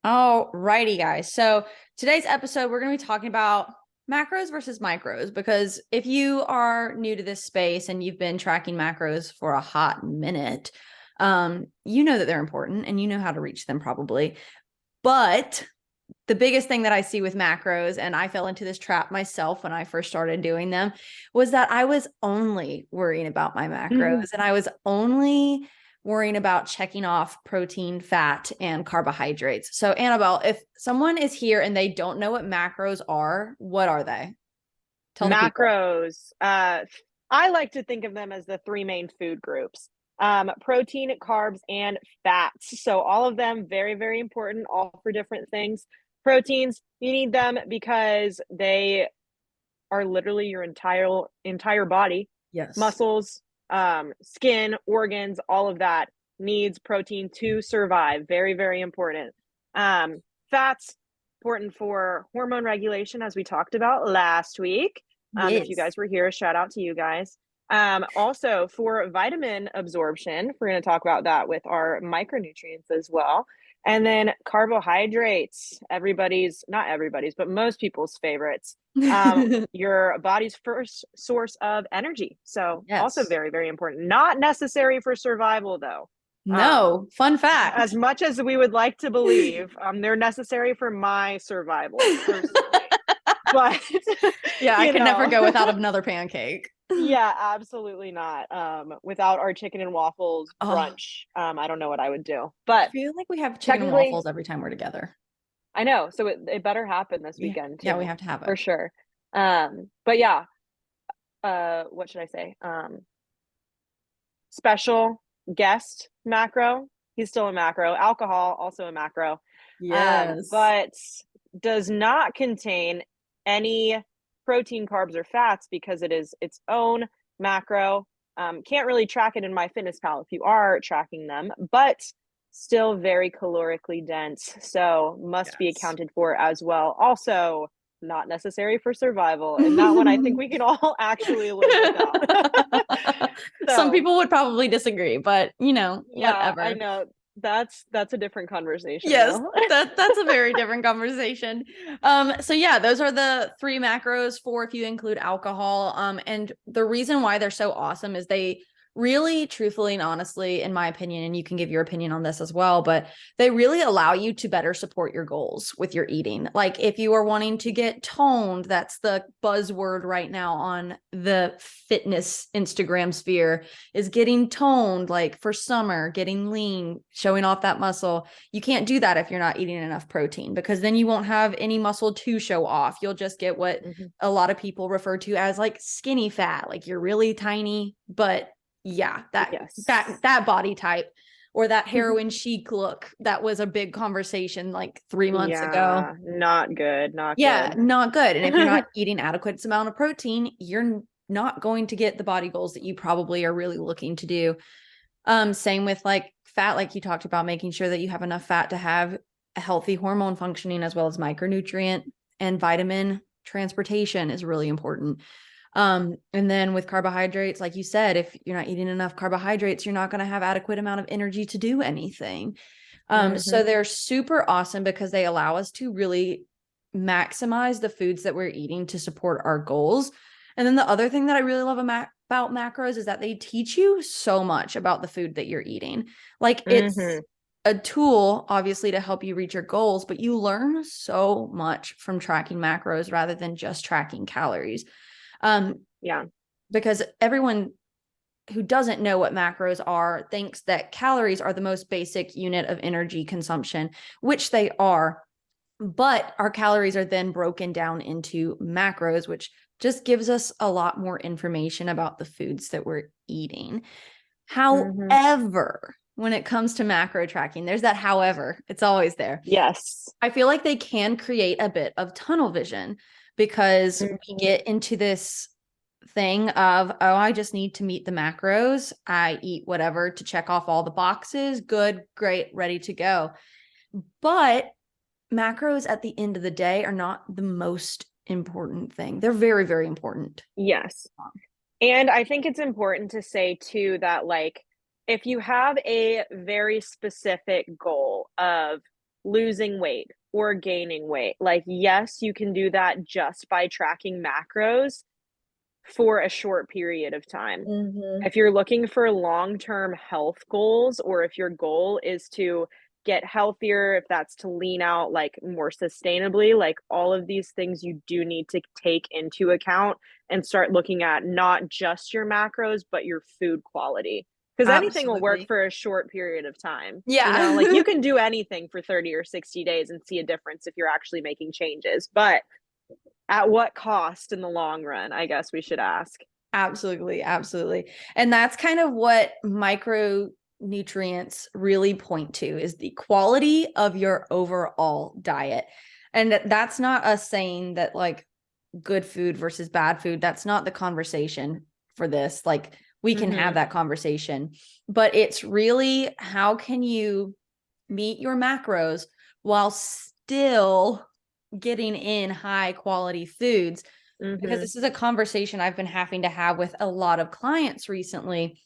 All righty, guys. So today's episode, we're going to be talking about macros versus micros, because if you are new to this space and you've been tracking macros for a hot minute, you know that they're important and you know how to reach them probably. But the biggest thing that I see with macros, and I fell into this trap myself when I first started doing them, was that I was only worrying about my macros and I was only worrying about checking off protein, fat, and carbohydrates. So, Annabelle, if someone is here and they don't know what macros are, what are they? Tell the people. Macros. I like to think of them as the three main food groups: protein, carbs, and fats. So all of them very, very important, all for different things. Proteins, you need them because they are literally your entire body. Yes. Muscles, skin, organs, all of that needs protein to survive. Very, very important. Fats, important for hormone regulation, as we talked about last week. If you Yes. guys were here, shout out to you guys. Also for vitamin absorption, we're going to talk about that with our micronutrients as well. And then carbohydrates, not everybody's, but most people's favorites. Your body's first source of energy. So also Yes. very, very important. Not necessary for survival though. No, fun As fact. much as we would like to believe, they're necessary for my survival personally. But Yeah, I you could never know, go without another pancake. yeah, absolutely not. Without our chicken and waffles Oh, brunch, I don't know what I would do. I But feel like we have chicken and technically, waffles every time we're together. I know. So it better happen this Yeah. weekend Yeah, we too, have to have it. for sure. But yeah, what should I say? Special guest macro. He's still a macro. Alcohol, also a macro. Yes. But does not contain any protein, carbs, or fats because it is its own macro. Can't really track it in MyFitnessPal if you are tracking them, but still very calorically dense. So must be Yes. accounted for as well. Also, not necessary for survival. And that one I think we can all actually live without. Some So people would probably disagree, but yeah, I whatever. know. That's a different conversation Yes, though. that's a very different conversation. So yeah, those are the three macros, four if you include alcohol. And the reason why they're so awesome is they really, truthfully and honestly, in my opinion, and you can give your opinion on this as well, but they really allow you to better support your goals with your eating. Like if you are wanting to get toned, that's the buzzword right now on the fitness Instagram sphere, is getting toned, like for summer, getting lean, showing off that muscle. You can't do that if you're not eating enough protein, because then you won't have any muscle to show off. You'll just get what Mhm. a lot of people refer to as like skinny fat, like you're really tiny, but yeah, that that Yes. that body type, or that heroin chic look that was a big conversation like 3 months ago. Yeah, not good, not Yeah, good. not good. And if you're not eating adequate amount of protein, you're not going to get the body goals that you probably are really looking to do. Same with like fat, like you talked about, making sure that you have enough fat to have a healthy hormone functioning, as well as micronutrient and vitamin transportation is really important. And then with carbohydrates, like you said, if you're not eating enough carbohydrates, you're not going to have adequate amount of energy to do anything. So Mhm. they're super awesome because they allow us to really maximize the foods that we're eating to support our goals. And then the other thing that I really love about macros is that they teach you so much about the food that you're eating. Like it's Mhm. a tool, obviously, to help you reach your goals, but you learn so much from tracking macros rather than just tracking calories. Um, Yeah. because everyone who doesn't know what macros are thinks that calories are the most basic unit of energy consumption, which they are. But our calories are then broken down into macros, which just gives us a lot more information about the foods that we're eating. Mhm. However, when it comes to macro tracking, there's that however, it's always there. Yes. I feel like they can create a bit of tunnel vision because we Mhm. get into this thing of, oh, I just need to meet the macros. I eat whatever to check off all the boxes. Good, great, ready to go. But macros at the end of the day are not the most important thing. They're very, very important. Yes. And I think it's important to say too that, like, if you have a very specific goal of losing weight or gaining weight. Like, yes, you can do that just by tracking macros for a short period of time. Mm-hmm. If you're looking for long-term health goals, or if your goal is to get healthier, if that's to lean out like more sustainably, like all of these things you do need to take into account and start looking at not just your macros, but your food quality. Because anything will work Absolutely. for a short period of time. You know, like Yeah. you can do anything for 30 or 60 days and see a difference if you're actually making changes. But at what cost in the long run, I guess we should ask. Absolutely. Absolutely. And that's kind of what micronutrients really point to, is the quality of your overall diet. And that's not us saying that like good food versus bad food. That's not the conversation for this. Like we can have Mm-hmm. that conversation, but it's really, how can you meet your macros while still getting in high quality foods? Because Mm-hmm. this is a conversation I've been having to have with a lot of clients recently.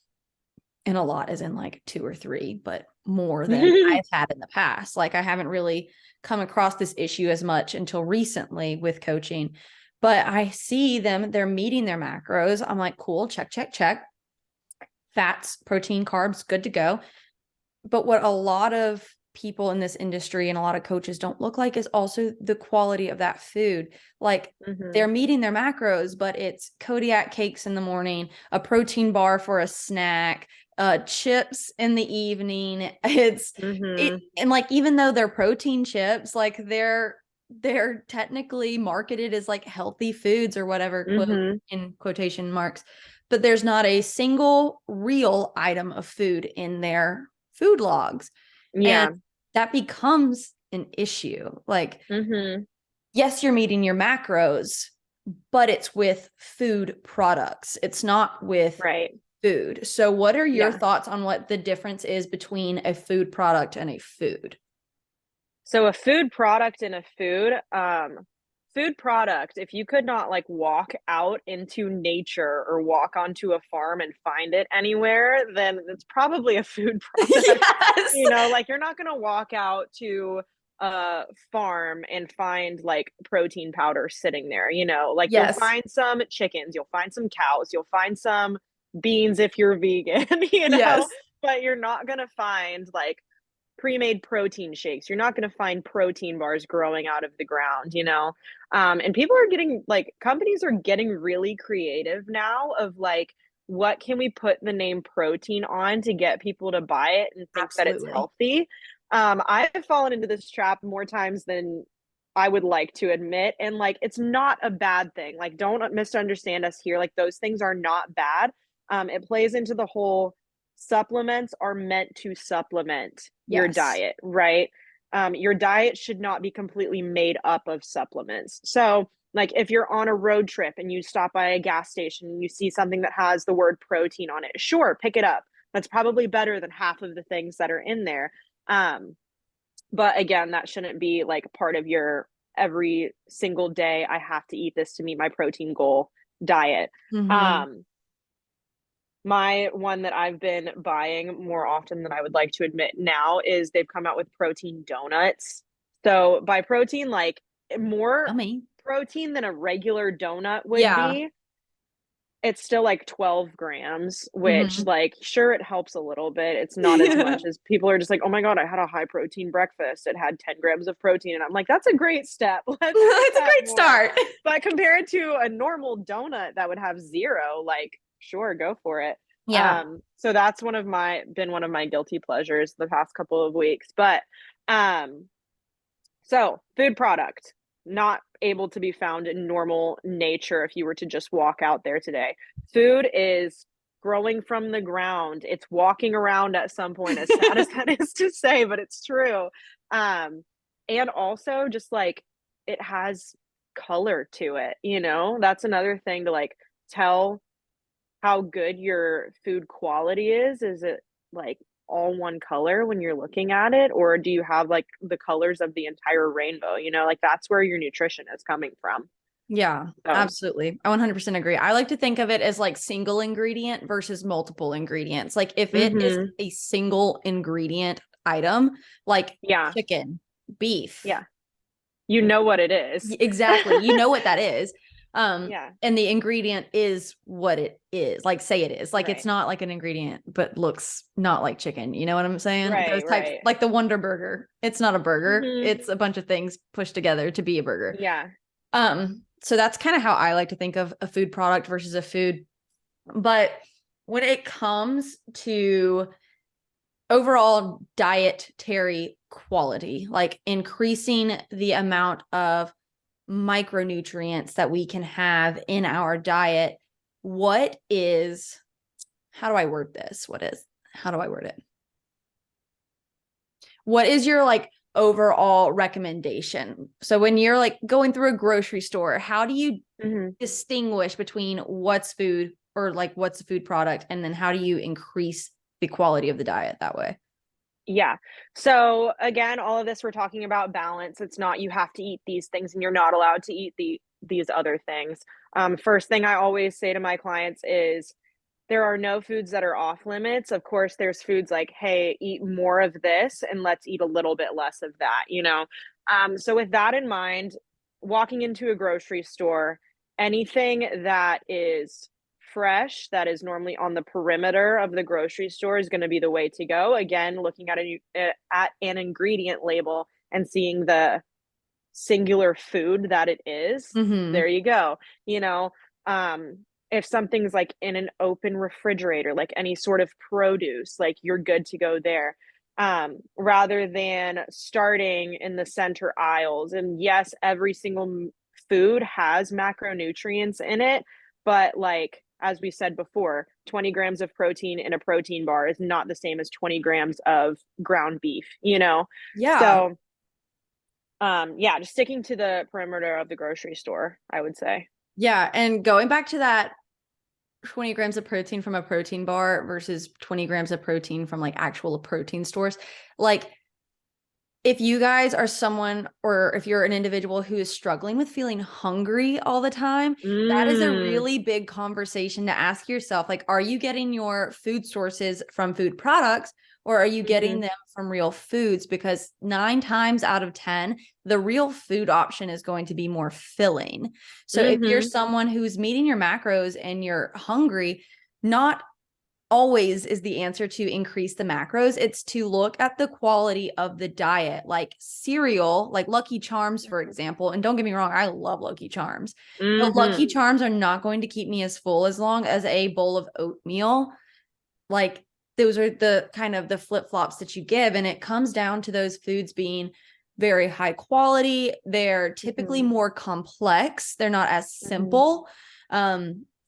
And a lot is in like 2 or 3, but more than I've had in the past. Like I haven't really come across this issue as much until recently with coaching, but I see them, they're meeting their macros. I'm like, cool, check, check, check. Fats, protein, carbs, good to go. But what a lot of people in this industry and a lot of coaches don't look like is also the quality of that food. Like Mm-hmm. they're meeting their macros, but it's Kodiak cakes in the morning, a protein bar for a snack, chips in the evening. Mm-hmm. And like, even though they're protein chips, like they're technically marketed as like healthy foods or whatever, quote Mm-hmm. in quotation marks, but there's not a single real item of food in their food logs. And Yeah. that becomes an issue. Like, Mm-hmm. yes, you're meeting your macros, but it's with food products. It's not with Right. food. So what are your Yeah. thoughts on what the difference is between a food product and a food? So a food product and a food product, if you could not like walk out into nature or walk onto a farm and find it anywhere, then it's probably a food product. Yes. You know, like you're not gonna walk out to a farm and find like protein powder sitting there, you know, like you'll Yes. find some chickens, you'll find some cows, you'll find some beans if you're vegan, you know, Yes. but you're not gonna find like pre-made protein shakes. You're not going to find protein bars growing out of the ground, you know? And people are getting like, companies are getting really creative now of like, what can we put the name protein on to get people to buy it and think that it's Absolutely. healthy? I've fallen into this trap more times than I would like to admit. And like, it's not a bad thing. Like, don't misunderstand us here. Like, those things are not bad. It plays into the whole supplements are meant to supplement your Yes. diet, right? Your diet should not be completely made up of supplements. So, like if you're on a road trip and you stop by a gas station and you see something that has the word protein on it, sure, pick it up. That's probably better than half of the things that are in there. Um, but again, that shouldn't be like part of your every single day, I have to eat this to meet my protein goal diet. Mm-hmm. Um, my one that I've been buying more often than I would like to admit now is they've come out with protein donuts. So by protein, like more Yummy. protein than a regular donut would Yeah. be. It's still like 12 grams, which Mm-hmm. like sure it helps a little bit. It's not as much as people are just like, oh my God, I had a high protein breakfast. It had 10 grams of protein. And I'm like, that's a great step. Let's eat It's a that great more. start. But compared to a normal donut that would have zero, like sure, go for it. Yeah. So that's one of my guilty pleasures the past couple of weeks. But um so, food product, not able to be found in normal nature if you were to just walk out there today. Food is growing from the ground. It's walking around at some point, as sad as that is to say, but it's true. Um, and also just like it has color to it, you know? That's another thing to like tell how good your food quality is. Is it like all one color when you're looking at it, or do you have like the colors of the entire rainbow? You know, like that's where your nutrition is coming from. Yeah, So, absolutely. I 100% agree. I like to think of it as like single ingredient versus multiple ingredients. Like if it is mhm. a single ingredient item, like Yeah. chicken, beef. Yeah. You know what it is. Exactly. You know what that is. Yeah. And the ingredient is what it is. Like, say it is. Like, Right. it's not like an ingredient, but looks not like chicken. You know what I'm saying? Those Right. types, Right. like the Wonder Burger. It's not a burger. Hmm. It's a bunch of things pushed together to be a burger. Yeah. So that's kind of how I like to think of a food product versus a food. But when it comes to overall dietary quality, like increasing the amount of micronutrients that we can have in our diet, how do I word this? How do I word it? What is your like overall recommendation? So when you're like going through a grocery store, how do you distinguish between what's food or like what's a food product, and then how do you increase the quality of the diet that way? Yeah. So again, all of this we're talking about balance. It's not you have to eat these things and you're not allowed to eat these other things. First thing I always say to my clients is there are no foods that are off limits. Of course, there's foods like, hey, eat more of this and let's eat a little bit less of that, you know? So with that in mind, walking into a grocery store, anything that is fresh, that is normally on the perimeter of the grocery store is going to be the way to go. Again, looking at at an ingredient label and seeing the singular food that it is, Mm-hmm. there you go. You know, if something's like in an open refrigerator, like any sort of produce, like you're good to go there. Rather than starting in the center aisles. And yes, every single food has macronutrients in it, but like as we said before, 20 grams of protein in a protein bar is not the same as 20 grams of ground beef, you know? Yeah. So yeah, just sticking to the perimeter of the grocery store, I would say. Yeah. And going back to that 20 grams of protein from a protein bar versus 20 grams of protein from like actual protein stores, like if you guys are someone, or if you're an individual who is struggling with feeling hungry all the time, that is a Mm, really big conversation to ask yourself. Like, are you getting your food sources from food products, or are you getting mhm, them from real foods? Because 9 times out of 10, the real food option is going to be more filling. So if you're mhm, someone who's meeting your macros and you're hungry, not always is the answer to increase the macros. It's to look at the quality of the diet, like cereal, like Lucky Charms, for example. And don't get me wrong, I love Lucky Charms, but Lucky mhm, Charms are not going to keep me as full as long as a bowl of oatmeal. Like, those are the kind of the flip-flops that you give. And it comes down to those foods being very high quality. They're typically mhm, more complex. They're not as mhm, simple.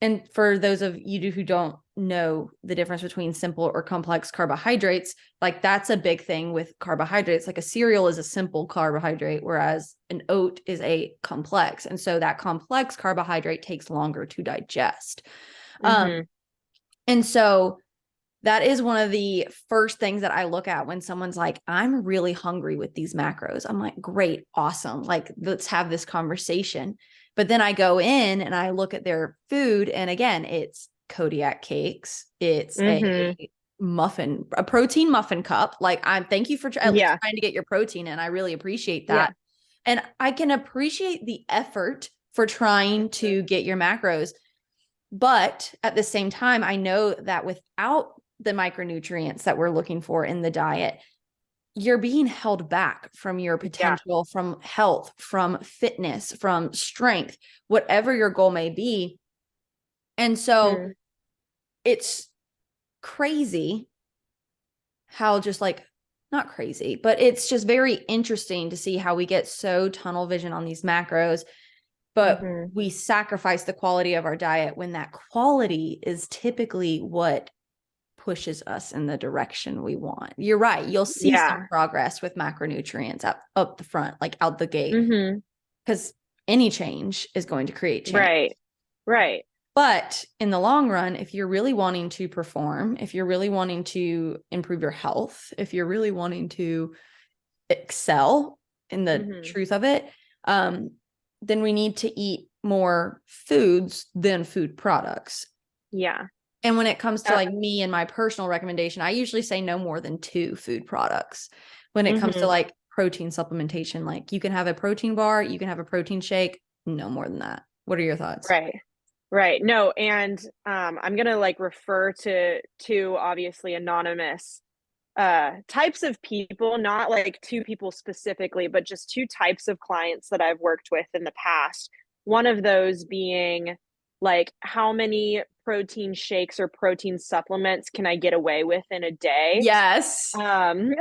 And for those of you who don't know the difference between simple or complex carbohydrates, like that's a big thing with carbohydrates. Like a cereal is a simple carbohydrate, whereas an oat is a complex. And so that complex carbohydrate takes longer to digest. mhm. And so that is one of the first things that I look at when someone's like, I'm really hungry with these macros. I'm like, great, awesome. Like, let's have this conversation. But then I go in and I look at their food. And again, it's Kodiak cakes. It's Mhm. a protein muffin cup. Like, thank you for at least Yeah, trying to get your protein in. I really appreciate yeah. that. And I can appreciate the effort for trying Mhm, to get your macros. But at the same time, I know that without the micronutrients that we're looking for in the diet, you're being held back from your yeah. potential, from health, from fitness, from strength, whatever your goal may be. And so Mhm, it's crazy how just like, not crazy, but it's just very interesting to see how we get so tunnel vision on these macros, but mhm. we sacrifice the quality of our diet when that quality is typically what pushes us in the direction we want. You're right. You'll see some Yeah. progress with macronutrients up the front, like out the gate, Mhm. because any change is going to create change. Right, right. But in the long run, if you're really wanting to perform, if you're really wanting to improve your health, if you're really wanting to excel in the Mhm. truth of it, then we need to eat more foods than food products. Yeah. And when it comes to Uh, like me and my personal recommendation, I usually say no more than 2 food products when it comes to mhm. like protein supplementation. Like you can have a protein bar, you can have a protein shake, no more than that. What are your thoughts? Right. No, and I'm gonna like refer to two obviously anonymous types of people, not like two people specifically, but just two types of clients that I've worked with in the past. One of those being like, how many protein shakes or protein supplements can I get away with in a day? Yes. Um, and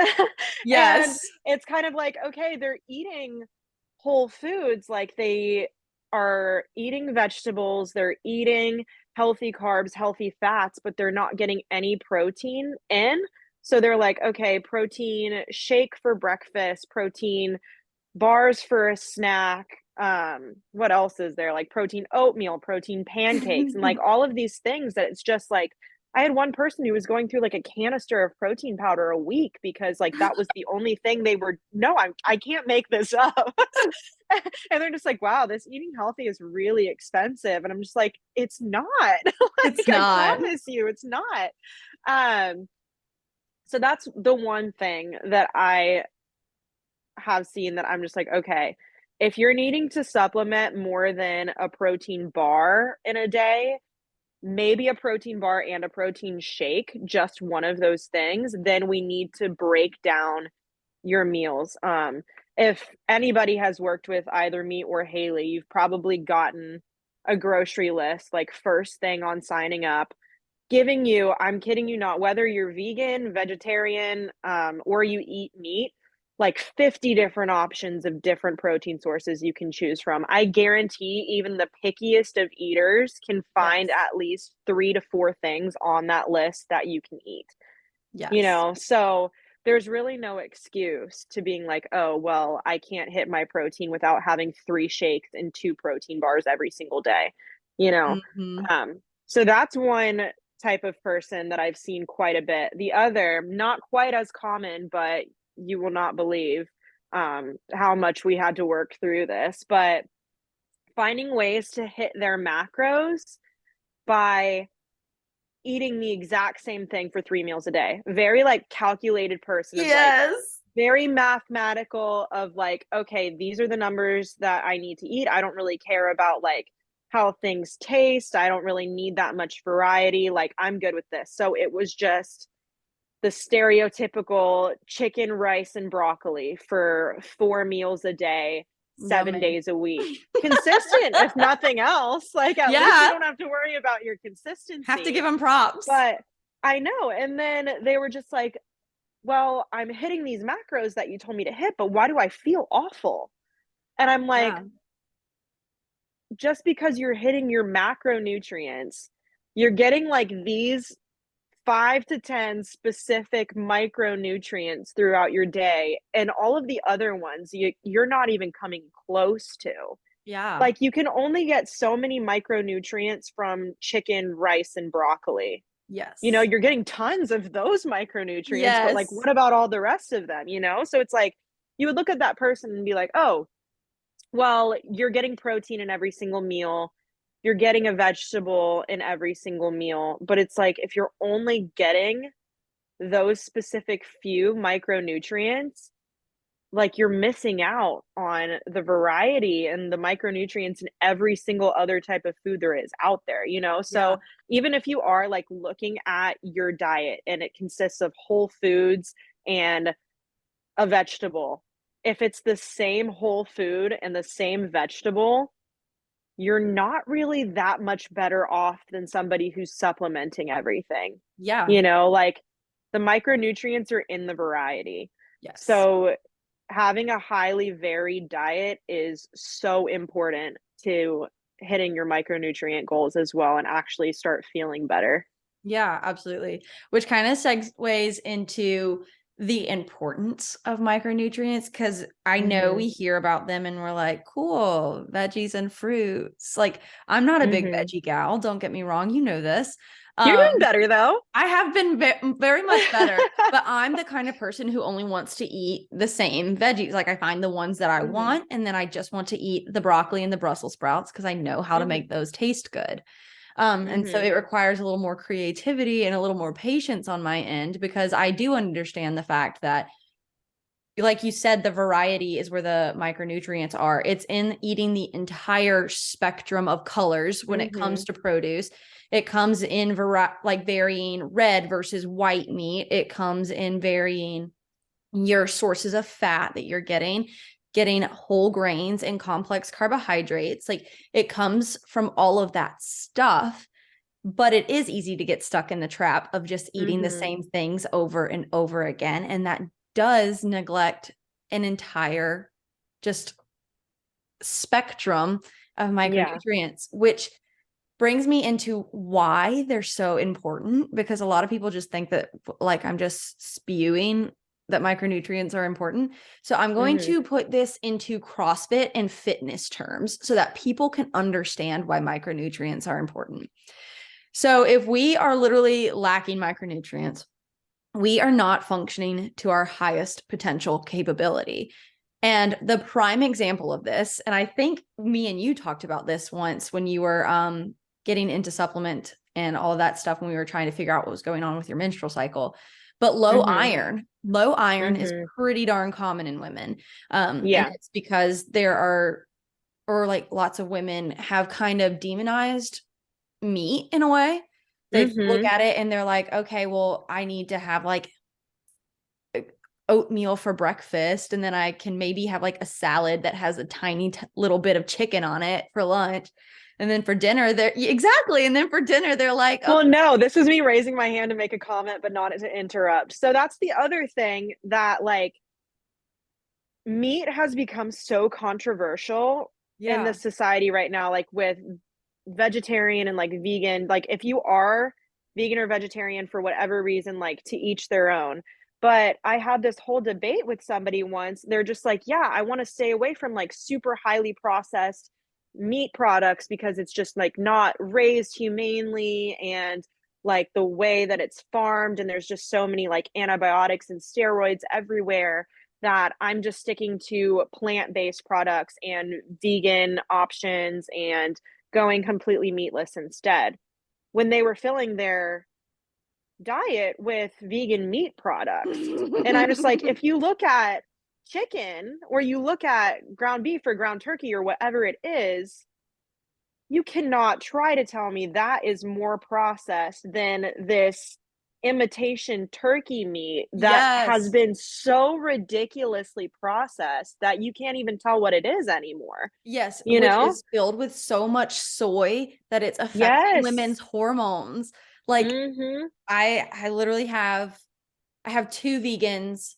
Yes. it's kind of like, okay, they're eating whole foods, like they are eating vegetables, they're eating healthy carbs, healthy fats, but they're not getting any protein in. So they're like, okay, protein shake for breakfast, protein bars for a snack. What else is there? Like protein oatmeal, protein pancakes, and like all of these things that it's just like I had one person who was going through like a canister of protein powder a week because like that was the only thing they were no, I can't make this up. And they're just like, wow, this eating healthy is really expensive. And I'm just like, it's not. It's Like I not. promise you, it's not. Um, so that's the one thing that I have seen that I'm just like, okay, if you're needing to supplement more than a protein bar in a day, maybe a protein bar and a protein shake, just one of those things, then we need to break down your meals. If anybody has worked with either me or Haley, you've probably gotten a grocery list like first thing on signing up, giving you, I'm kidding you not, whether you're vegan, vegetarian, or you eat meat, like 50 different options of different protein sources you can choose from. I guarantee even the pickiest of eaters can find Yes. at least 3 to 4 things on that list that you can eat. Yes. So there's really no excuse to being like, oh, well, I can't hit my protein without having 3 shakes and 2 protein bars every single day, you know? Mhm. So that's one type of person that I've seen quite a bit. The other, not quite as common, but you will not believe how much we had to work through this, but finding ways to hit their macros by eating the exact same thing for 3 meals a day. Very, like, calculated person of, like, Yes. very mathematical of, like, "Okay, these are the numbers that I need to eat. I don't really care about, like, how things taste. I don't really need that much variety. Like, I'm good with this." So it was just the stereotypical chicken, rice, and broccoli for 4 meals a day, 7 Yummy. days a week. Consistent, if nothing else. Like, at least you Yeah. don't have to worry about your Have to give consistency. them props. But I know, and then they were just like, "Well, I'm hitting these macros that you told me to hit, but why do I feel awful?" And I'm like, Yeah. "Just because you're hitting your macronutrients, you're getting, like, these 5 to 10 specific micronutrients throughout your day, and all of the other ones, you're not even coming close to." Yeah. Like, you can only get so many micronutrients from chicken, rice, and broccoli. Yes. You're getting tons of those micronutrients, but, like, Yes. what about all the rest of them, you know? So it's like, you would look at that person and be like, "Oh, well, you're getting protein in every single meal. You're getting a vegetable in every single meal." But it's like, if you're only getting those specific few micronutrients, like, you're missing out on the variety and the micronutrients in every single other type of food there is out there, you know? Yeah. So, even if you are, like, looking at your diet and it consists of whole foods and a vegetable, if it's the same whole food and the same vegetable, you're not really that much better off than somebody who's supplementing everything. Yeah. Like, the micronutrients are in the variety. Yes. So having a highly varied diet is so important to hitting your micronutrient goals as well and actually start feeling better. Yeah, absolutely. Which kind of segues into the importance of micronutrients because I know Mhm. we hear about them and we're like, cool, veggies and fruits. Like, I'm not a big Mhm. veggie gal, don't get me wrong, you know this. You're Um, doing better though. I have been very much better, but I'm the kind of person who only wants to eat the same veggies. Like, I find the ones that I Mhm. want, and then I just want to eat the broccoli and the Brussels sprouts because I know how to Mhm. make those taste good. And so Mhm. it requires a little more creativity and a little more patience on my end because I do understand the fact that like you said, the variety is where the micronutrients are. It's in eating the entire spectrum of colors when it comes to produce. It comes in like varying red versus white meat. It comes in varying your sources of fat that you're getting whole grains and complex carbohydrates. Like it comes from all of that stuff, but it is easy to get stuck in the trap of just eating the same things over and over again. And that does neglect an entire just spectrum of micronutrients, which brings me into why they're so important, because a lot of people just think that like I'm just spewing that micronutrients are important. So I'm going to put this into CrossFit and fitness terms so that people can understand why micronutrients are important. So if we are literally lacking micronutrients, we are not functioning to our highest potential capability. And the prime example of this, and I think me and you talked about this once when you were getting into supplement and all of that stuff when we were trying to figure out what was going on with your menstrual cycle. But low iron is pretty darn common in women. And it's because there are, or like lots of women have kind of demonized meat in a way. They look at it and they're like, okay, well, I need to have like oatmeal for breakfast, and then I can maybe have like a salad that has a tiny little bit of chicken on it for lunch. And then for dinner, they're exactly. And then for dinner, they're like, well, no, this was me raising my hand to make a comment, but not to interrupt. So that's the other thing, that like meat has become so controversial in the society right now, like with vegetarian and like vegan. Like if you are vegan or vegetarian for whatever reason, like to each their own. But I had this whole debate with somebody once. They're just like, yeah, I want to stay away from like super highly processed meat products because it's just like not raised humanely, and like the way that it's farmed, and there's just so many like antibiotics and steroids everywhere, that I'm just sticking to plant-based products and vegan options and going completely meatless instead. When they were filling their diet with vegan meat products. And I'm just like, if you look at chicken or you look at ground beef or ground turkey or whatever it is, you cannot try to tell me that is more processed than this imitation turkey meat that has been so ridiculously processed that you can't even tell what it is anymore. Yes, which is filled with so much soy that it's affecting women's hormones. Like I literally I have two vegans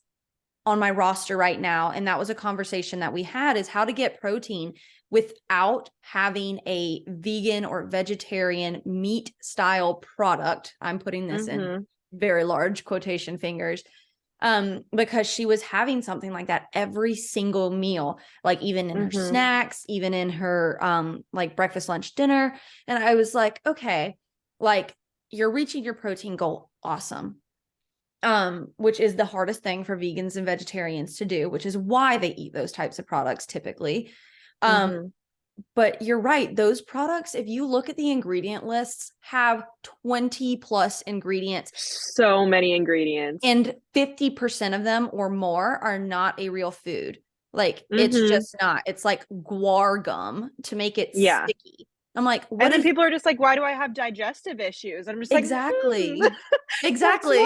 on my roster right now. And that was a conversation that we had, is how to get protein without having a vegan or vegetarian meat style product. I'm putting this in very large quotation fingers, because she was having something like that every single meal, like even in her snacks, even in her like breakfast, lunch, dinner. And I was like, okay, like you're reaching your protein goal. Awesome. Which is the hardest thing for vegans and vegetarians to do, which is why they eat those types of products typically. But you're right. Those products, if you look at the ingredient lists, have 20 plus ingredients. So many ingredients. And 50% of them or more are not a real food. Like it's just not. It's like guar gum to make it sticky. I'm like, what? And then people are just like, why do I have digestive issues? And I'm just exactly. like, exactly.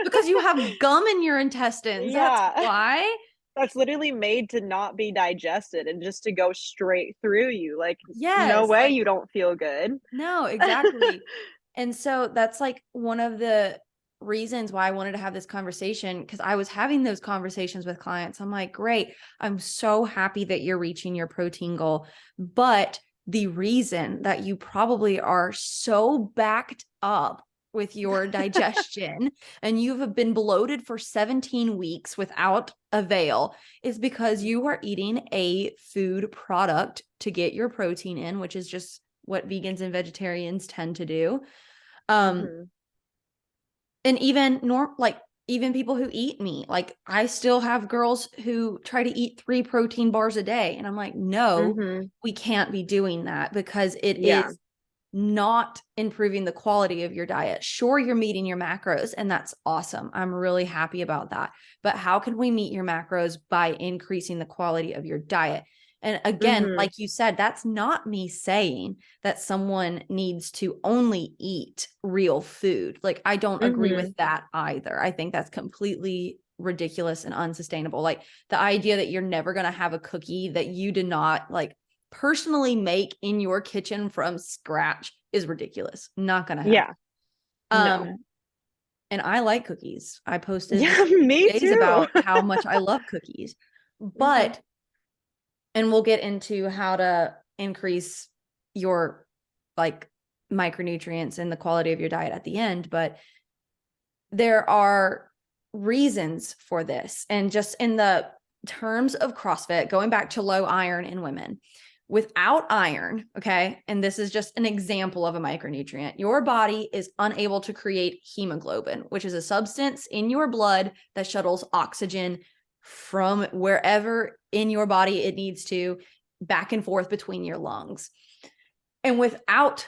Because you have gum in your intestines. That's why. That's literally made to not be digested and just to go straight through you. Like, yes, no way, like, you don't feel good. No, exactly. And so that's like one of the reasons why I wanted to have this conversation, because I was having those conversations with clients. I'm like, great, I'm so happy that you're reaching your protein goal. But the reason that you probably are so backed up with your digestion and you've been bloated for 17 weeks without avail is because you are eating a food product to get your protein in, which is just what vegans and vegetarians tend to do. And even even people who eat meat, like I still have girls who try to eat 3 protein bars a day. And I'm like, no, we can't be doing that, because it is not improving the quality of your diet. Sure, you're meeting your macros, and that's awesome. I'm really happy about that. But how can we meet your macros by increasing the quality of your diet? And again, like you said, that's not me saying that someone needs to only eat real food. Like, I don't agree with that either. I think that's completely ridiculous and unsustainable. Like, the idea that you're never going to have a cookie that you did not like personally make in your kitchen from scratch is ridiculous. Not going to happen. Yeah. No. And I like cookies. I posted Yeah, me days too. about how much I love cookies. But and we'll get into how to increase your like micronutrients and the quality of your diet at the end, but there are reasons for this. And just in the terms of CrossFit, going back to low iron in women, without iron, okay, and this is just an example of a micronutrient, your body is unable to create hemoglobin, which is a substance in your blood that shuttles oxygen from wherever in your body it needs to back and forth between your lungs. And without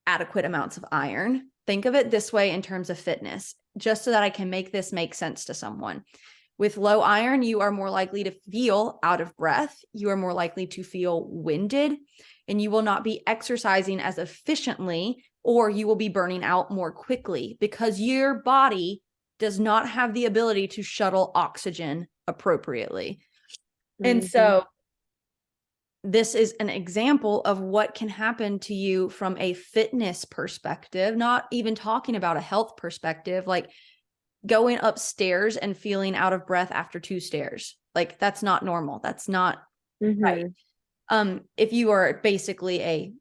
adequate amounts of iron, think of it this way in terms of fitness, just so that I can make this make sense to someone. With low iron, you are more likely to feel out of breath. You are more likely to feel winded, and you will not be exercising as efficiently, or you will be burning out more quickly because your body does not have the ability to shuttle oxygen appropriately. And so this is an example of what can happen to you from a fitness perspective, not even talking about a health perspective, like going upstairs and feeling out of breath after 2 stairs. Like, that's not normal. That's not right. If you are basically a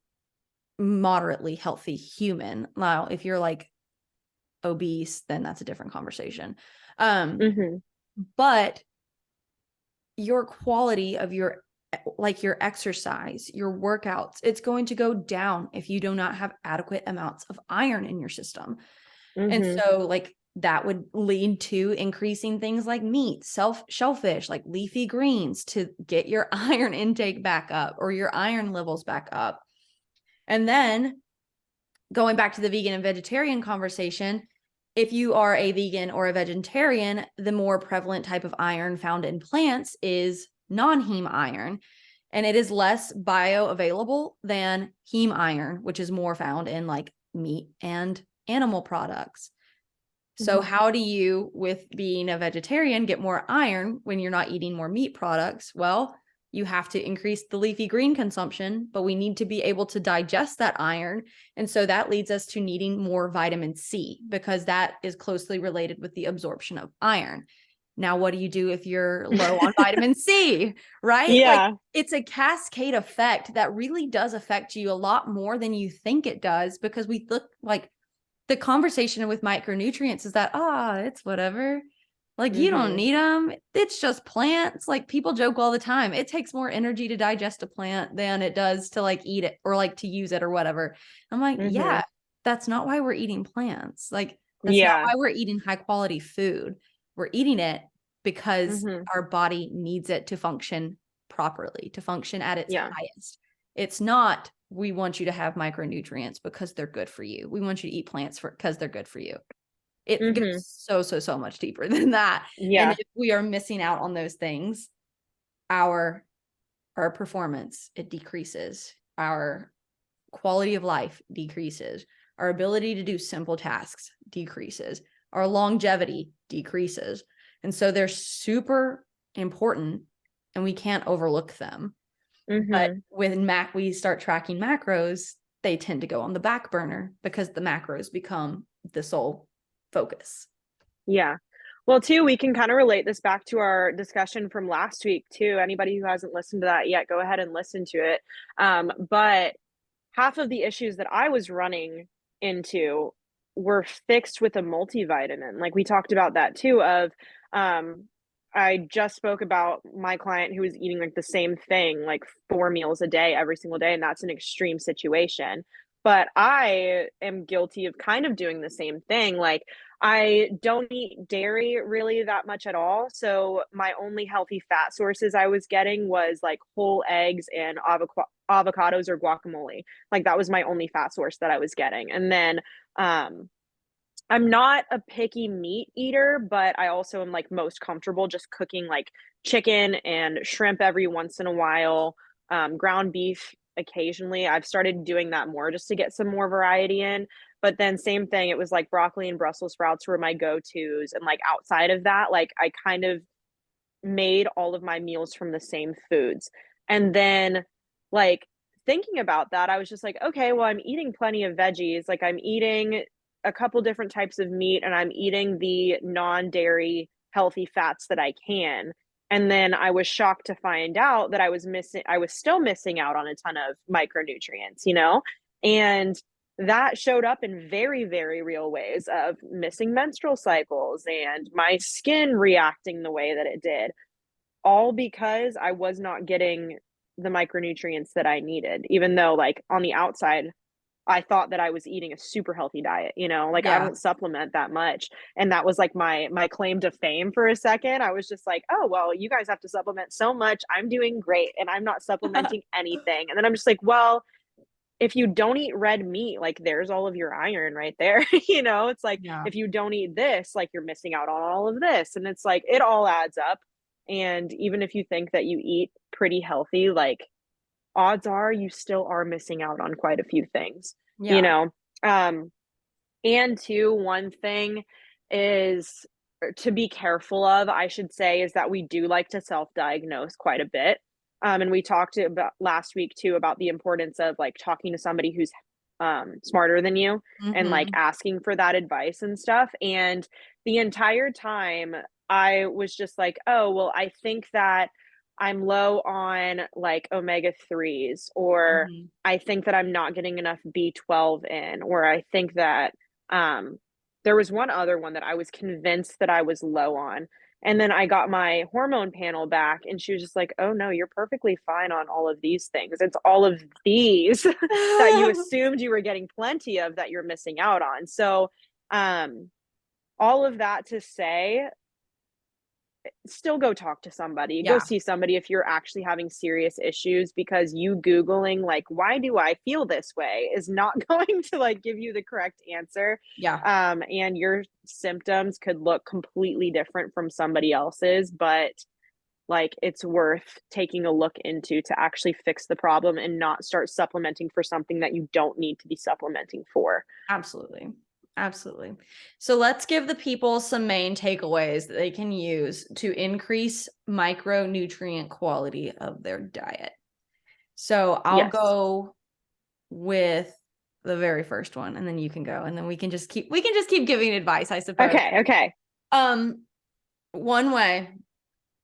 moderately healthy human, now if you're like obese, then that's a different conversation. But your quality of your exercise, your workouts, it's going to go down if you do not have adequate amounts of iron in your system. And so like that would lead to increasing things like meat, shellfish, like leafy greens to get your iron intake back up or your iron levels back up. And then going back to the vegan and vegetarian conversation, if you are a vegan or a vegetarian, the more prevalent type of iron found in plants is non-heme iron, and it is less bioavailable than heme iron, which is more found in like meat and animal products. So how do you, with being a vegetarian, get more iron when you're not eating more meat products? Well, you have to increase the leafy green consumption, but we need to be able to digest that iron. And so that leads us to needing more vitamin C, because that is closely related with the absorption of iron. Now, what do you do if you're low on vitamin C, right? Yeah. Like, it's a cascade effect that really does affect you a lot more than you think it does, because we look like the conversation with micronutrients is that, it's whatever. Like, you don't need them. It's just plants. Like, people joke all the time. It takes more energy to digest a plant than it does to like eat it or like to use it or whatever. I'm like, yeah, that's not why we're eating plants. Like, that's not why we're eating high quality food. We're eating it because our body needs it to function properly, to function at its highest. It's not, we want you to have micronutrients because they're good for you. We want you to eat plants because they're good for you. It goes so much deeper than that. Yeah. And if we are missing out on those things, our performance, it decreases. Our quality of life decreases. Our ability to do simple tasks decreases. Our longevity decreases. And so they're super important and we can't overlook them. But when we start tracking macros, they tend to go on the back burner because the macros become the sole focus. Yeah. Well, too, we can kind of relate this back to our discussion from last week, too. Anybody who hasn't listened to that yet, go ahead and listen to it. But half of the issues that I was running into were fixed with a multivitamin. Like we talked about that too, of I just spoke about my client who was eating like the same thing, like 4 meals a day, every single day. And that's an extreme situation. But I am guilty of kind of doing the same thing. Like I don't eat dairy really that much at all. So my only healthy fat sources I was getting was like whole eggs and avocados or guacamole. Like that was my only fat source that I was getting. And then um I'm not a picky meat eater, but I also am like most comfortable just cooking like chicken and shrimp every once in a while, ground beef occasionally. I've started doing that more just to get some more variety in. But then, same thing, it was like broccoli and Brussels sprouts were my go tos. And like outside of that, like I kind of made all of my meals from the same foods. And then, like, thinking about that, I was just like, okay, well, I'm eating plenty of veggies. Like, I'm eating a couple different types of meat and I'm eating the non dairy healthy fats that I can. And then I was shocked to find out that I was still missing out on a ton of micronutrients, you know? And that showed up in very, very real ways of missing menstrual cycles and my skin reacting the way that it did, all because I was not getting the micronutrients that I needed, even though, like, on the outside, I thought that I was eating a super healthy diet, you know? Like, I Yeah. don't supplement that much, and that was, like, my claim to fame for a second. I was just like, "Oh, well, you guys have to supplement so much. I'm doing great, and I'm not supplementing anything." And then I'm just like, "Well, if you don't eat red meat, like, there's all of your iron right there." You know? It's like, Yeah. if you don't eat this, like, you're missing out on all of this, and it's like, it all adds up, and even if you think that you eat pretty healthy, like, odds are you still are missing out on quite a few things, you Yeah. know? Um, and two, one thing is to be careful of, I should say, is that we do like to self-diagnose quite a bit. And we talked about last week too about the importance of like talking to somebody who's smarter than you and like Mhm. asking for that advice and stuff. And the entire time I was just like, oh, well, I think that I'm low on like omega 3s, or Mhm. I think that I'm not getting enough B12 in, or I think that um, there was one other one that I was convinced that I was low on. And then I got my hormone panel back, and she was just like, "Oh, no, you're perfectly fine on all of these things. It's all of these that you assumed you were getting plenty of that you're missing out on." So, um, all of that to say, still go talk to somebody, go Yeah. see somebody if you're actually having serious issues, because you Googling, like, why do I feel this way is not going to like give you the correct answer. Yeah. And your symptoms could look completely different from somebody else's, but like it's worth taking a look into to actually fix the problem and not start supplementing for something that you don't need to be supplementing for. Absolutely. Absolutely. So let's give the people some main takeaways that they can use to increase micronutrient quality of their diet. So I'll Yes. go with the very first one and then you can go and then we can just keep giving advice, I suppose. Okay. Okay. Um one way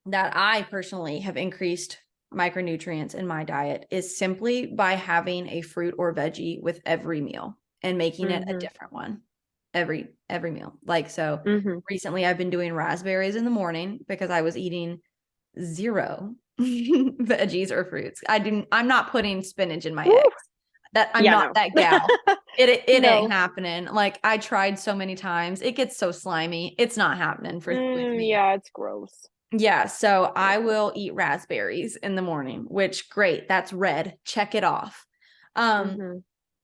that I personally have increased micronutrients in my diet is simply by having a fruit or veggie with every meal and making it a Mhm. different one every meal. Like, so Mhm. recently I've been doing raspberries in the morning because I was eating zero veggies or fruits. I'm not putting spinach in my Woo. eggs. That I'm Yeah, not no. that gal. It ain't No. happening. Like, I tried so many times. It gets so slimy. It's not happening with me. Yeah, it's gross. Yeah, so I Yeah. will eat raspberries in the morning, which great, that's red. Check it off. Um, Mhm.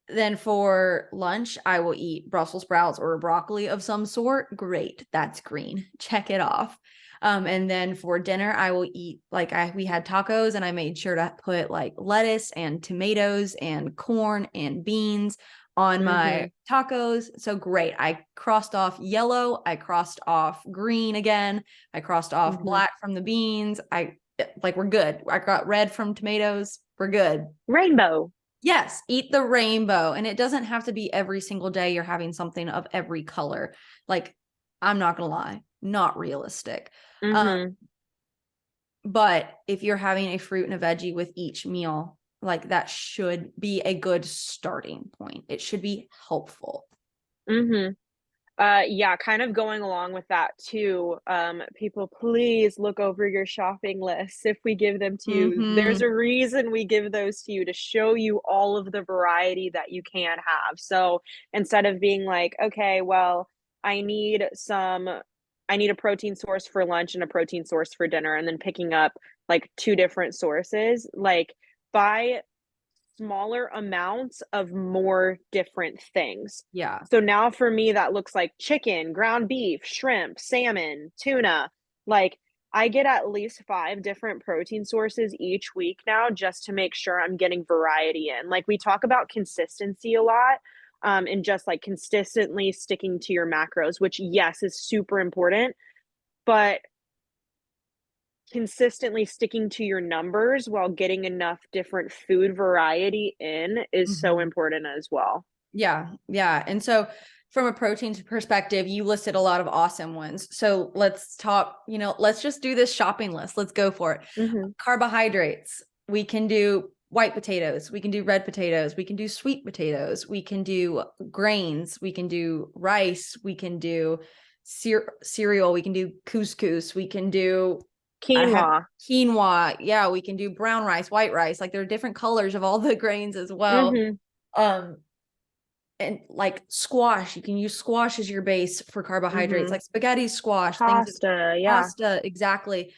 then for lunch, I will eat Brussels sprouts or broccoli of some sort. Great, that's green. Check it off. And then for dinner, I will eat we had tacos and I made sure to put like lettuce and tomatoes and corn and beans on my Mhm. tacos. So great. I crossed off yellow, I crossed off green again. I crossed off Mhm. black from the beans. We're good. I got red from tomatoes. We're good. Rainbow. Yes, eat the rainbow. And it doesn't have to be every single day you're having something of every color. Like, I'm not gonna lie, not realistic. Mhm. But if you're having a fruit and a veggie with each meal, like, that should be a good starting point. It should be helpful. Mhm. Yeah, kind of going along with that too. People, please look over your shopping lists if we give them to you. There's Mhm. a reason we give those to you, to show you all of the variety that you can have. So instead of being like, okay, well, I need a protein source for lunch and a protein source for dinner, and then picking up like two different sources, like buy smaller amounts of more different things. Yeah. So now for me, that looks like chicken, ground beef, shrimp, salmon, tuna. Like I get at least 5 different protein sources each week now just to make sure I'm getting variety in. Like we talk about consistency a lot, and just like consistently sticking to your macros, which yes is super important, but consistently sticking to your numbers while getting enough different food variety in is so Mhm. important as well. Yeah. Yeah. And so from a protein perspective, you listed a lot of awesome ones. So let's talk, let's just do this shopping list. Let's go for it. Mhm. Carbohydrates. We can do white potatoes. We can do red potatoes. We can do sweet potatoes. We can do grains. We can do rice. We can do cereal. We can do couscous. We can do I have Quinoa. quinoa. Yeah, we can do brown rice, white rice. Like there are different colors of all the grains as well. Mhm. Um, and like squash, you can use squash as your base for carbohydrates, Mhm. like spaghetti squash, Pasta, yeah. pasta, exactly.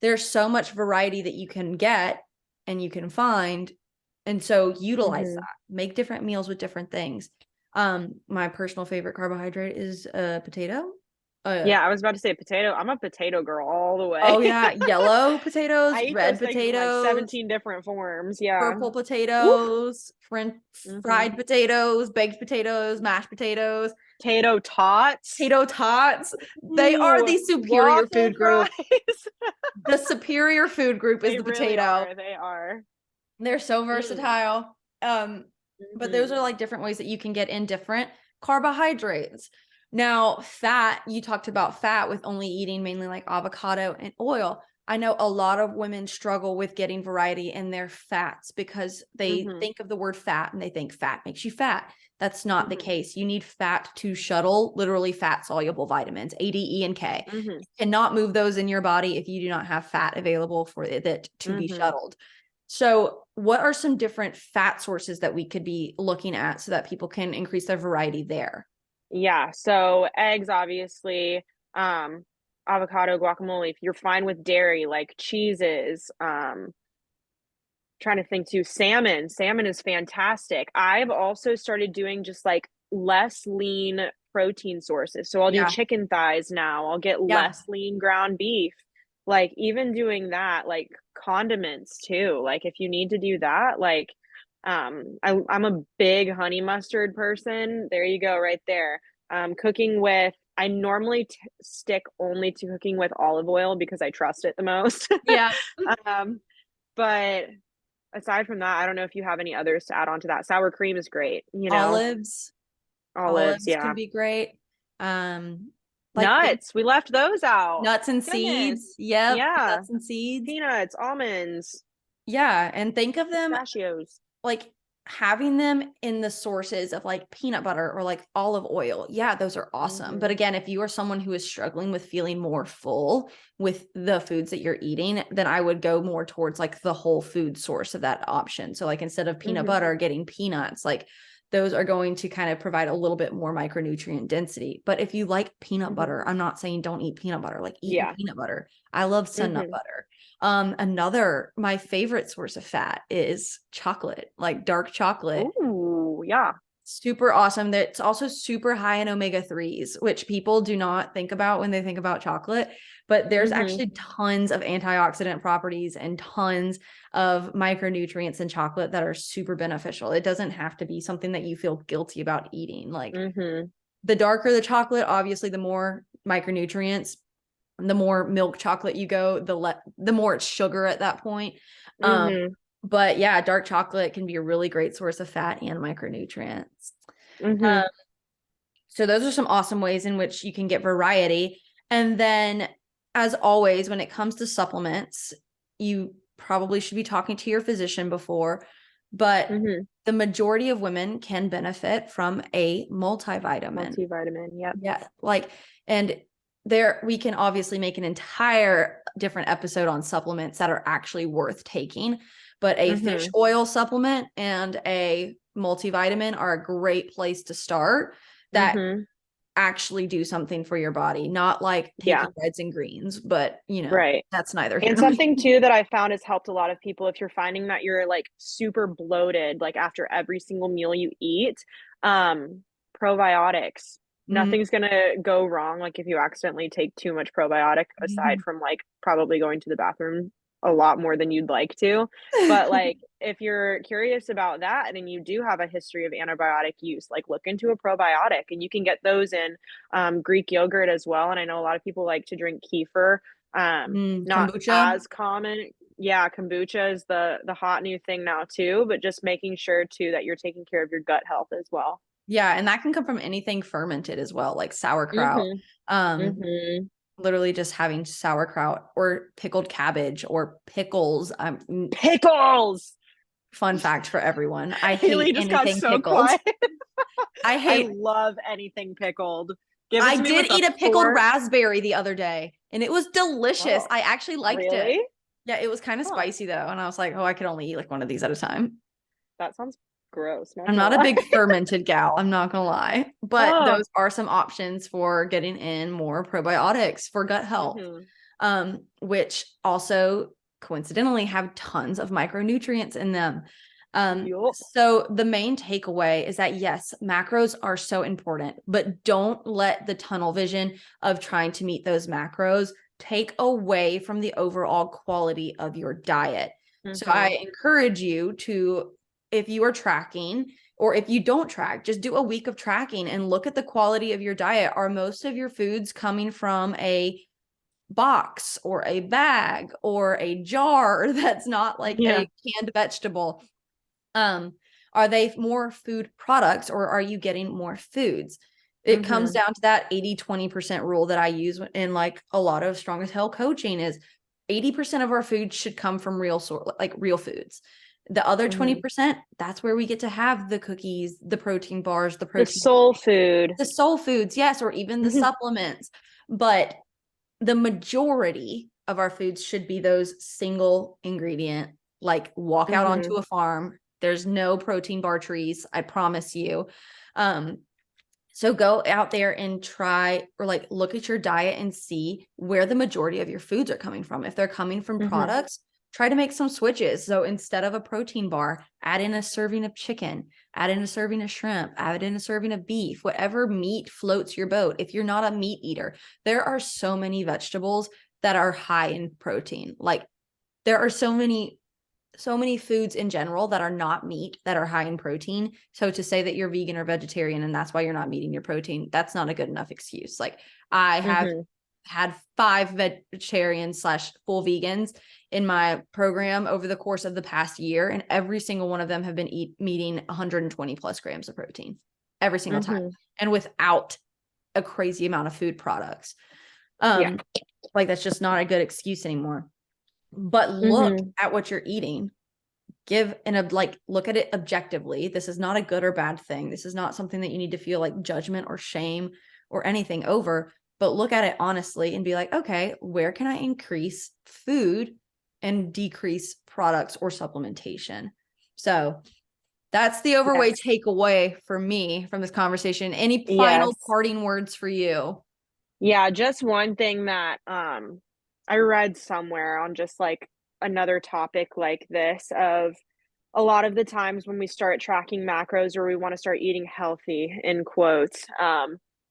There's so much variety that you can get and you can find. And so utilize Mhm. that. Make different meals with different things. My personal favorite carbohydrate is a potato. Yeah, I was about to say potato. I'm a potato girl all the way. Oh yeah, yellow potatoes, I eat red those things in like potatoes, 17 different forms. Yeah. purple Oof. potatoes, Mhm. fried potatoes, baked potatoes, mashed potatoes, Potato tots. potato tots. They are Ooh, the superior waffle food fries. group. The superior food group is They the really potato. are. They are. They're so Mm. versatile. But those Mhm. are like different ways that you can get in different carbohydrates. Now, fat, you talked about fat with only eating mainly like avocado and oil. I know a lot of women struggle with getting variety in their fats because they Mhm. think of the word fat and they think fat makes you fat. That's not the Mhm. case. You need fat to shuttle literally fat soluble vitamins, A, D, E, and K. Mhm. You cannot move those in your body if you do not have fat available for it to be Mhm. shuttled. So, what are some different fat sources that we could be looking at so that people can increase their variety there? Yeah, so eggs, obviously, um, avocado, guacamole. If you're fine with dairy, like cheeses, trying to think too, salmon. Salmon is fantastic. I've also started doing just like less lean protein sources. So I'll do Yeah. chicken thighs now. I'll get Yeah. less lean ground beef. Like even doing that, like condiments too. Like if you need to do that, like I'm a big honey mustard person. There you go, right there. Cooking with I normally stick only to cooking with olive oil because I trust it the most. Yeah. um, but aside from that, I don't know if you have any others to add on to that. Sour cream is great, Olives. olives, Olives can yeah. be great. Like think Nuts, we left those out. nuts and seeds. Goodness. Yep. Yeah. Nuts and seeds. Peanuts, almonds, Yeah. And think of them pistachios. like having them in the sources of like peanut butter or like olive oil. Yeah, those are awesome. But Mhm. again, if you are someone who is struggling with feeling more full with the foods that you're eating, then I would go more towards like the whole food source of that option. So like instead of peanut Mhm. butter, getting peanuts, like those are going to kind of provide a little bit more micronutrient density. But if you like peanut Mhm. butter, I'm not saying don't eat peanut butter, like eat your Yeah. peanut butter. I love sun nut Mhm. butter. Another my favorite source of fat is chocolate, like dark chocolate. Ooh, yeah. Super awesome. That's also super high in omega-3s, which people do not think about when they think about chocolate. But there's Mhm. actually tons of antioxidant properties and tons of micronutrients in chocolate that are super beneficial. It doesn't have to be something that you feel guilty about eating. Like Mhm. the darker the chocolate, obviously, the more micronutrients. The more milk chocolate you go, the more it's sugar at that point. Um, Mhm. but yeah, dark chocolate can be a really great source of fat and micronutrients. Mhm. Um, so those are some awesome ways in which you can get variety. And then, as always, when it comes to supplements, you probably should be talking to your physician before, but Mhm. the majority of women can benefit from a multivitamin. Multivitamin, yep. Yeah, like, and there we can obviously make an entire different episode on supplements that are actually worth taking, but a fish Mhm. oil supplement and a multivitamin are a great place to start that Mhm. actually do something for your body, not like taking reds and greens, but right. that's neither here And nor something there. too that I found has helped a lot of people, if you're finding that you're like super bloated, like after every single meal you eat, probiotics. Nothing's gonna go wrong. Like if you accidentally take too much probiotic, aside from like probably going to the bathroom a lot more than you'd like to. But like if you're curious about that and you do have a history of antibiotic use, like look into a probiotic, and you can get those in Greek yogurt as well. And I know a lot of people like to drink kefir. Not Kombucha. as common. Yeah, kombucha is the hot new thing now too, but just making sure too that you're taking care of your gut health as well. Yeah, and that can come from anything fermented as well, like sauerkraut. Mhm. Um, Mhm. literally just having sauerkraut or pickled cabbage or pickles. Pickles. Fun fact for everyone. I hate Haley just got anything so pickled. quiet. I I hate love anything pickled. Give it I to me with did a eat a pickled fork. raspberry the other day and it was delicious. Oh, I actually liked it. really? Yeah, it was kind of Huh. spicy though. And I was like, oh, I could only eat like one of these at a time. That sounds gross, not I'm gonna not a lie. big fermented gal. I'm not going to lie. But Oh. those are some options for getting in more probiotics for gut health, Mhm. which also coincidentally have tons of micronutrients in them. Yup. So the main takeaway is that yes, macros are so important, but don't let the tunnel vision of trying to meet those macros take away from the overall quality of your diet. So Mhm. I encourage you to, if you are tracking or if you don't track, just do a week of tracking and look at the quality of your diet. Are most of your foods coming from a box or a bag or a jar that's not like Yeah. a canned vegetable? Are they more food products or are you getting more foods? It comes Mhm. down to that 80-20% rule that I use in like a lot of strong as hell coaching is 80% of our food should come from like real foods. The other Mhm. 20%, that's where we get to have the cookies, the protein bars, the The protein, soul food. the soul foods, yes, or even the supplements. But the majority of our foods should be those single ingredient, like walk out onto Mhm. a farm. There's no protein bar trees, I promise you. Um, so go out there and try or like look at your diet and see where the majority of your foods are coming from. If they're coming from Mhm. products, try to make some switches. So instead of a protein bar, add in a serving of chicken, add in a serving of shrimp, add in a serving of beef, whatever meat floats your boat. If you're not a meat eater, there are so many vegetables that are high in protein. Like there are so many foods in general that are not meat that are high in protein. So to say that you're vegan or vegetarian and that's why you're not meeting your protein, that's not a good enough excuse. Like I have Mhm. had 5 vegetarians slash full vegans in my program over the course of the past year, and every single one of them have been meeting 120 plus grams of protein every single time, Mhm. and without a crazy amount of food products. Yeah. Like that's just not a good excuse anymore. But look Mhm. at what you're eating. Look at it objectively. This is not a good or bad thing. This is not something that you need to feel like judgment or shame or anything over, but look at it honestly and be like, okay, where can I increase food and decrease products or supplementation? So that's the overweight Yes. takeaway for me from this conversation. Any final Yes. parting words for you? Yeah, just one thing that I read somewhere on just like another topic like this of a lot of the times when we start tracking macros or we want to start eating healthy in quotes,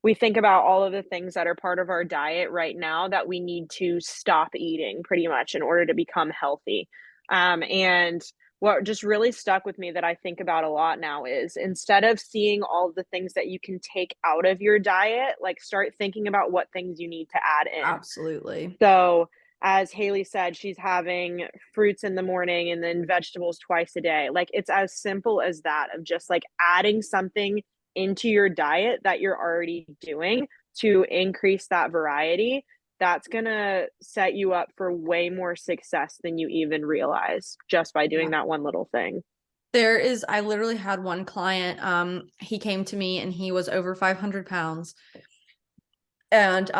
we think about all of the things that are part of our diet right now that we need to stop eating pretty much in order to become healthy. And what just really stuck with me that I think about a lot now is instead of seeing all the things that you can take out of your diet, like start thinking about what things you need to add in. Absolutely. So, as Haley said, she's having fruits in the morning and then vegetables twice a day. Like it's as simple as that of just like adding something into your diet that you're already doing to increase that variety. That's going to set you up for way more success than you even realize just by doing that one little thing. I literally had one client, he came to me and he was over 500 pounds and,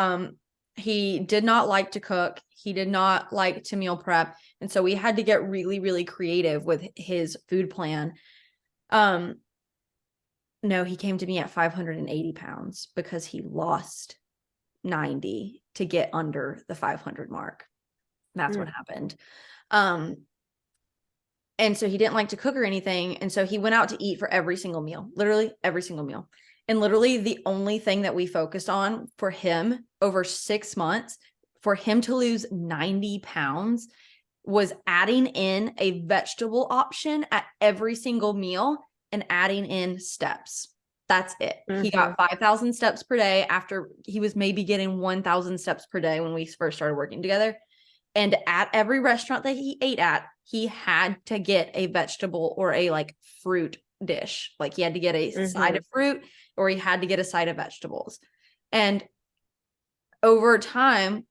he did not like to cook. He did not like to meal prep. And so we had to get really, really creative with his food plan. Um, No, he came to me at 580 pounds because he lost 90 to get under the 500 mark. That's what happened. And so he didn't like to cook or anything. And so he went out to eat for every single meal, literally every single meal. And literally the only thing that we focused on for him over 6 months for him to lose 90 pounds was adding in a vegetable option at every single meal and adding in steps. That's it. He got 5,000 steps per day after he was maybe getting 1,000 steps per day when we first started working together. And at every restaurant that he ate at, he had to get a vegetable or a like fruit dish. Like he had to get a side of fruit or he had to get a side of vegetables. And over time,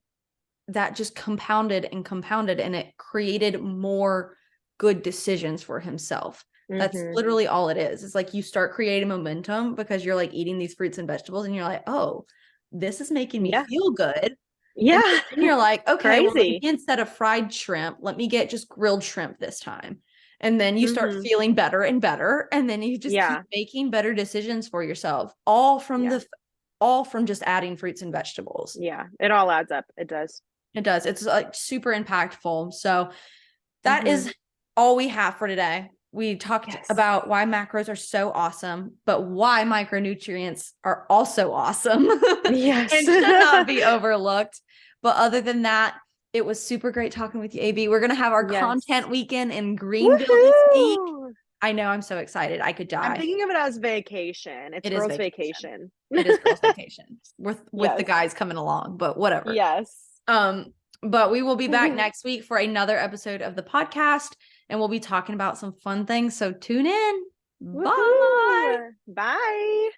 that just compounded and compounded, and it created more good decisions for himself. That's literally all it is. It's like you start creating momentum because you're like eating these fruits and vegetables and you're like, oh, this is making me feel good. Yeah. And you're like, okay, well, Crazy. instead of fried shrimp, let me get just grilled shrimp this time. And then you start feeling better and better. And then you just keep making better decisions for yourself, all from just adding fruits and vegetables. Yeah. It all adds up. It does. It does. It's like super impactful. So that is all we have for today. We talked about why macros are so awesome, but why micronutrients are also awesome. Yes. And should not be overlooked. But other than that, it was super great talking with you, AB. We're going to have our content weekend in Greenville this week. I know. I'm so excited. I could die. I'm thinking of it as vacation. It's girls' vacation. It is girls' vacation with the guys coming along, but whatever. Yes. But we will be back next week for another episode of the podcast, and we'll be talking about some fun things. So tune in. Bye. Bye.